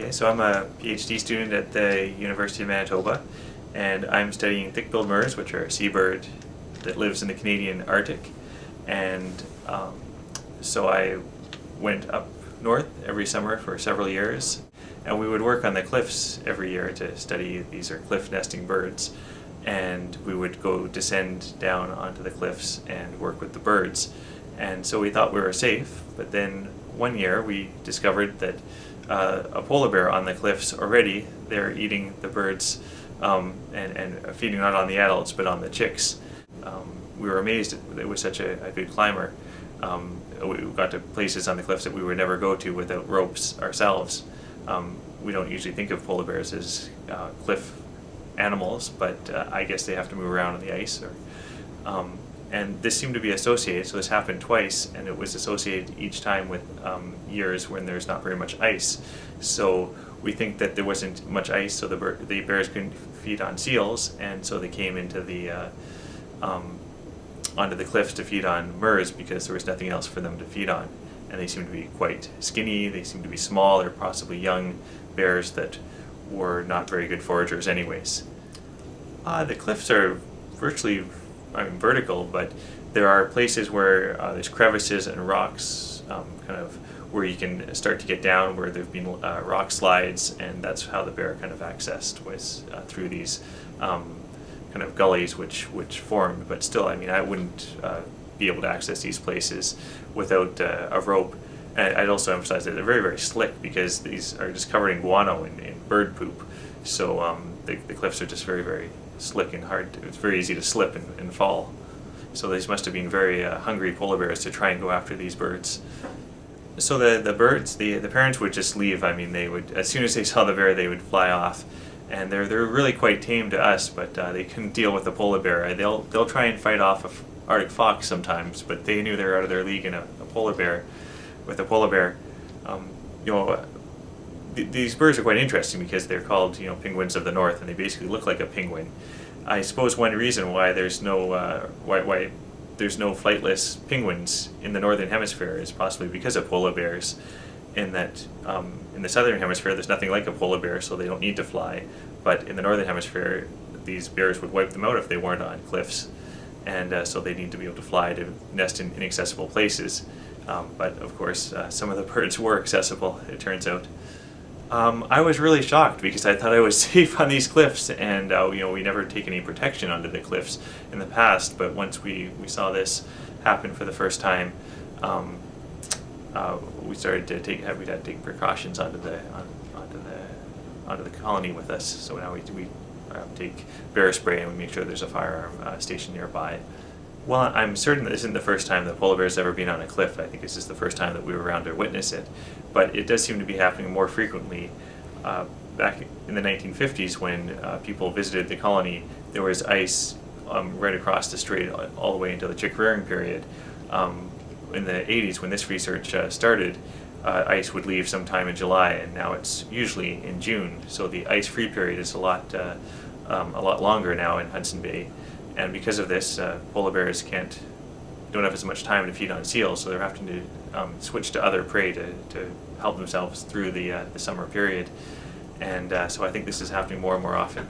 Okay, so I'm a PhD student at the University of Manitoba, and I'm studying thick-billed murres, which are a seabird that lives in the Canadian Arctic. And so I went up north every summer for several years, and we would work on the cliffs every year to study. These are cliff nesting birds, and we would go descend down onto the cliffs and work with the birds. And so we thought we were safe, but then one year we discovered that a polar bear on the cliffs already. They're eating the birds and feeding not on the adults but on the chicks. We were amazed it was such a good climber. We got to places on the cliffs that we would never go to without ropes ourselves. We don't usually think of polar bears as cliff animals, but I guess they have to move around on the ice. And this seemed to be associated, so this happened twice, and it was associated each time with years when there's not very much ice. So we think that there wasn't much ice, so the bears couldn't feed on seals, and so they came into onto the cliffs to feed on murres because there was nothing else for them to feed on. And they seemed to be quite skinny, they seemed to be small, they're possibly young bears that were not very good foragers anyways. The cliffs are virtually vertical, but there are places where there's crevices and rocks, kind of where you can start to get down, where there've been rock slides, and that's how the bear kind of accessed, was through these kind of gullies which formed. But still, I mean, I wouldn't be able to access these places without a rope. And I'd also emphasize that they're very, very slick because these are just covered in guano and bird poop. So the cliffs are just very, very slick and hard. It's very easy to slip and fall. So these must have been very hungry polar bears to try and go after these birds. So the birds, the parents would just leave. I mean, they would, as soon as they saw the bear, they would fly off. And they're really quite tame to us, but they couldn't deal with the polar bear. They'll try and fight off an Arctic fox sometimes, but they knew they were out of their league in a polar bear. With a polar bear, these birds are quite interesting because they're called, penguins of the north, and they basically look like a penguin. I suppose one reason why there's no why there's no flightless penguins in the northern hemisphere is possibly because of polar bears. In that, in the southern hemisphere, there's nothing like a polar bear, so they don't need to fly. But in the northern hemisphere, these bears would wipe them out if they weren't on cliffs, and so they need to be able to fly to nest in inaccessible places. But of course, some of the birds were accessible, it turns out. I was really shocked because I thought I was safe on these cliffs, and we never take any protection onto the cliffs in the past. But once we saw this happen for the first time, we started to we had to take precautions onto the colony with us. So now we take bear spray and we make sure there's a firearm stationed nearby. Well, I'm certain that this isn't the first time that polar bear's ever been on a cliff. I think this is the first time that we were around to witness it. But it does seem to be happening more frequently. Back in the 1950s, when people visited the colony, there was ice right across the strait all the way until the chick rearing period. In the 80s, when this research started, ice would leave sometime in July, and now it's usually in June. So the ice-free period is a lot longer now in Hudson Bay. And because of this, polar bears don't have as much time to feed on seals, so they're having to switch to other prey to help themselves through the summer period. And so I think this is happening more and more often.